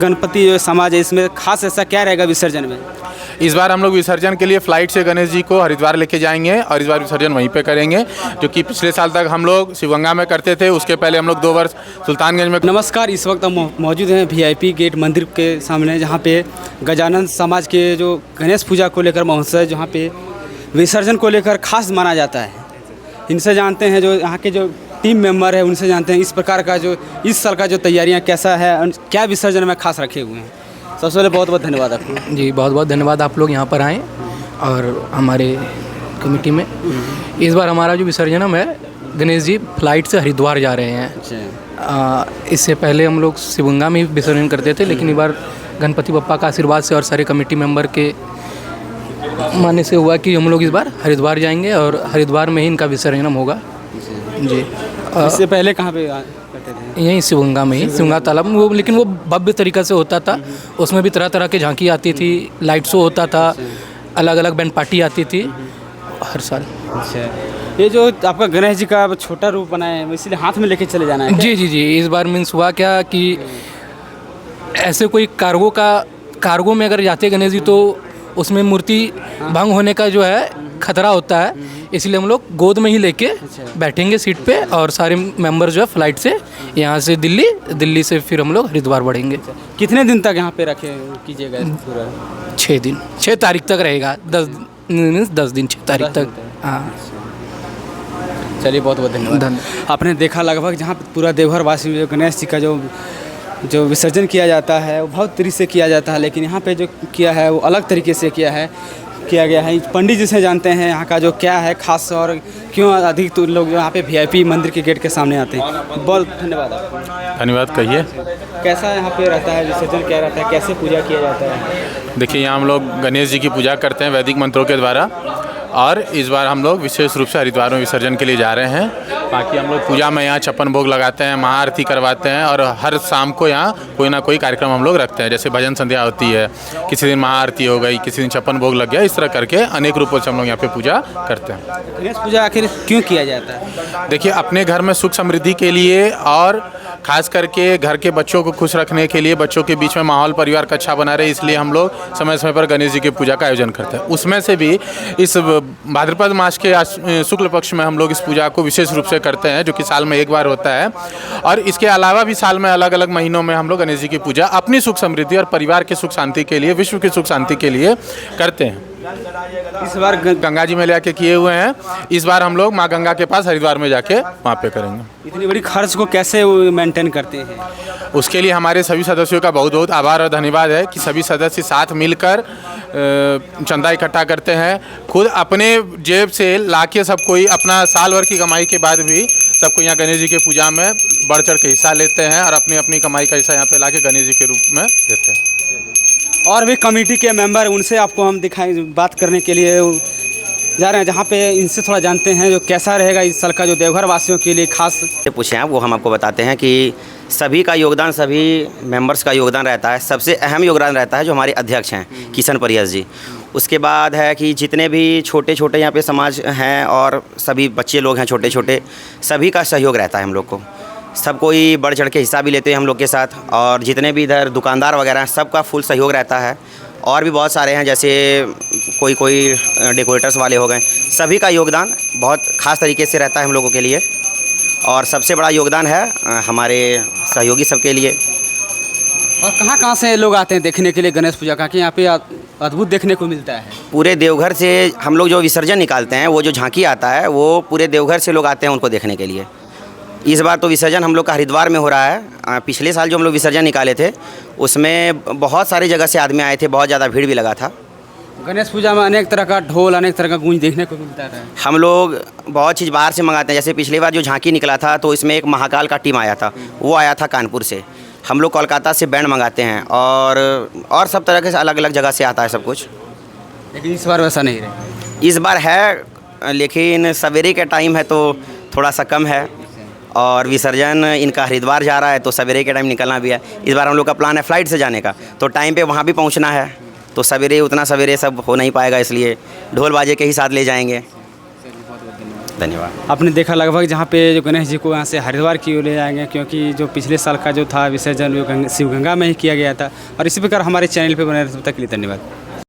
गणपति जो समाज है इसमें खास ऐसा क्या रहेगा विसर्जन में? इस बार हम लोग विसर्जन के लिए फ़्लाइट से गणेश जी को हरिद्वार लेके जाएंगे और इस बार विसर्जन वहीं पे करेंगे, जो कि पिछले साल तक हम लोग शिवगंगा में करते थे। उसके पहले हम लोग 2 वर्ष सुल्तानगंज में। नमस्कार, इस वक्त हम मौजूद हैं VIP गेट मंदिर के सामने, जहाँ पे गजानन समाज के जो गणेश पूजा को लेकर महोत्सव, जहाँ पे विसर्जन को लेकर खास माना जाता है। इनसे जानते हैं, जो यहाँ के जो टीम मेंबर है उनसे जानते हैं इस प्रकार का जो इस साल का जो तैयारियाँ कैसा है और क्या विसर्जन में खास रखे हुए हैं। सबसे पहले बहुत बहुत धन्यवाद आपको। जी, बहुत बहुत धन्यवाद आप लोग यहाँ पर आएँ और हमारे कमेटी में। इस बार हमारा जो विसर्जन है, गणेश जी फ्लाइट से हरिद्वार जा रहे हैं। इससे पहले हम लोग शिवगंगा में विसर्जन करते थे, लेकिन इस बार गणपति बप्पा का आशीर्वाद से और सारे कमेटी मेंबर के मानने से हुआ कि हम लोग इस बार हरिद्वार जाएंगे और हरिद्वार में ही इनका विसर्जन होगा। जी, इससे पहले कहाँ पे करते थे? यहीं शिवगंगा में ही, शिवगंगा तालाब में। वो लेकिन वो भव्य तरीक़ा से होता था, उसमें भी तरह तरह की झांकी आती थी, लाइट शो होता था, अलग अलग बैंड पार्टी आती थी हर साल। अच्छा, ये जो आपका गणेश जी का छोटा रूप बनाए हैं, इसलिए हाथ में लेके चले जाना है क्या? जी जी जी, इस बार मीन्स हुआ क्या कि ऐसे कोई कार्गो में अगर जाते गणेश जी तो उसमें मूर्ति भंग होने का जो है खतरा होता है, इसलिए हम लोग गोद में ही लेके बैठेंगे सीट पे और सारे मेंबर जो है फ्लाइट से यहाँ से दिल्ली से फिर हम लोग हरिद्वार बढ़ेंगे। कितने दिन तक यहाँ पे रखे कीजिएगा पूरा? 6 दिन, 6 तारीख तक रहेगा। 10 दिन 6 तारीख तक। हाँ, चलिए बहुत बहुत धन्यवाद। आपने देखा लगभग जहाँ पूरा देवघर वासी में जो गणेश जी का जो विसर्जन किया जाता है वो बहुत तरीके से किया जाता है, लेकिन यहाँ पे जो किया है वो अलग तरीके से किया गया है। पंडित जी से जानते हैं यहाँ का जो क्या है खास और क्यों अधिक तो लोग यहाँ पे VIP मंदिर के गेट के सामने आते हैं। बहुत धन्यवाद आपको। धन्यवाद। कहिए, कैसा यहाँ पे रहता है विसर्जन, क्या रहता है, कैसे पूजा किया जाता है? देखिए, यहाँ हम लोग गणेश जी की पूजा करते हैं वैदिक मंत्रों के द्वारा, और इस बार हम लोग विशेष रूप से हरिद्वार में विसर्जन के लिए जा रहे हैं। बाकी हम लोग पूजा में यहाँ 56 भोग लगाते हैं, महाआरती करवाते हैं और हर शाम को यहाँ कोई ना कोई कार्यक्रम हम लोग रखते हैं। जैसे भजन संध्या होती है, किसी दिन महाआरती हो गई, किसी दिन 56 भोग लग गया, इस तरह करके अनेक रूपों से हम लोग यहाँ पे पूजा करते हैं। गणेश पूजा आखिर क्यों किया जाता है? देखिए, अपने घर में सुख समृद्धि के लिए और खास करके घर के बच्चों को खुश रखने के लिए, बच्चों के बीच में माहौल परिवार का अच्छा बना रहे, इसलिए हम लोग समय समय पर गणेश जी की पूजा का आयोजन करते हैं। उसमें से भी इस भाद्रपद मास के शुक्ल पक्ष में हम लोग इस पूजा को विशेष रूप से करते हैं, जो कि साल में एक बार होता है। और इसके अलावा भी साल में अलग अलग महीनों में हम लोग गणेश जी की पूजा अपनी सुख समृद्धि और परिवार की सुख शांति के लिए, विश्व की सुख शांति के लिए करते हैं। इस बार गंगा जी में ले आके किए हुए हैं, इस बार हम लोग माँ गंगा के पास हरिद्वार में जाके वहाँ पे करेंगे। इतनी बड़ी खर्च को कैसे मेंटेन करते हैं? उसके लिए हमारे सभी सदस्यों का बहुत बहुत आभार और धन्यवाद है कि सभी सदस्य साथ मिलकर चंदा इकट्ठा करते हैं, खुद अपने जेब से लाके सब कोई अपना साल भर की कमाई के बाद भी सबको यहाँ गणेश जी के पूजा में बढ़ चढ़ के हिस्सा लेते हैं और अपनी अपनी कमाई का हिस्सा यहाँ पे लाके गणेश जी के रूप में देते हैं। और भी कमेटी के मेंबर, उनसे आपको हम बात करने के लिए जा रहे हैं, जहाँ पे इनसे थोड़ा जानते हैं जो कैसा रहेगा इस साल का जो देवघर वासियों के लिए खास पूछे हैं, वो हम आपको बताते हैं कि सभी का योगदान, सभी मेंबर्स का योगदान रहता है। सबसे अहम योगदान रहता है जो हमारे अध्यक्ष हैं किशन परियस जी। उसके बाद है कि जितने भी छोटे छोटे यहाँ पे समाज हैं और सभी बच्चे लोग हैं छोटे छोटे, सभी का सहयोग रहता है हम लोग को। सब कोई बढ़ चढ़ के हिस्सा भी लेते हैं हम लोग के साथ, और जितने भी इधर दुकानदार वगैरह हैं सबका फुल सहयोग रहता है। और भी बहुत सारे हैं, जैसे कोई डेकोरेटर्स वाले हो गए, सभी का योगदान बहुत ख़ास तरीके से रहता है हम लोगों के लिए। और सबसे बड़ा योगदान है हमारे सहयोगी सबके लिए। और कहाँ से लोग आते हैं देखने के लिए गणेश पूजा का, कि यहाँ पे अद्भुत देखने को मिलता है? पूरे देवघर से हम लोग जो विसर्जन निकालते हैं, वो जो झांकी आता है, वो पूरे देवघर से लोग आते हैं उनको देखने के लिए। इस बार तो विसर्जन हम लोग का हरिद्वार में हो रहा है। पिछले साल जो हम लोग विसर्जन निकाले थे उसमें बहुत सारी जगह से आदमी आए थे, बहुत ज़्यादा भीड़ भी लगा था। गणेश पूजा में अनेक तरह का ढोल, अनेक तरह का गूंज देखने को मिलता है। हम लोग बहुत चीज़ बाहर से मंगाते हैं। जैसे पिछली बार जो झांकी निकला था तो इसमें एक महाकाल का टीम आया था, वो आया था कानपुर से। हम लोग कोलकाता से बैंड मंगाते हैं और सब तरह के अलग अलग जगह से आता है सब कुछ। लेकिन इस बार वैसा नहीं रहा। इस बार है, लेकिन सवेरे के टाइम है तो थोड़ा सा कम है, और विसर्जन इनका हरिद्वार जा रहा है तो सवेरे के टाइम निकलना भी है। इस बार हम लोग का प्लान है फ़्लाइट से जाने का, तो टाइम पे वहाँ भी पहुँचना है, तो सवेरे उतना सवेरे सब हो नहीं पाएगा, इसलिए ढोल बाजे के ही साथ ले जाएंगे। धन्यवाद। आपने देखा लगभग जहाँ पे जो गणेश जी को यहाँ से हरिद्वार की ओर ले जाएंगे, क्योंकि जो पिछले साल का जो था विसर्जन वो शिवगंगा में ही किया गया था। और इसी प्रकार हमारे चैनल पे बने रहने तब तक के लिए धन्यवाद।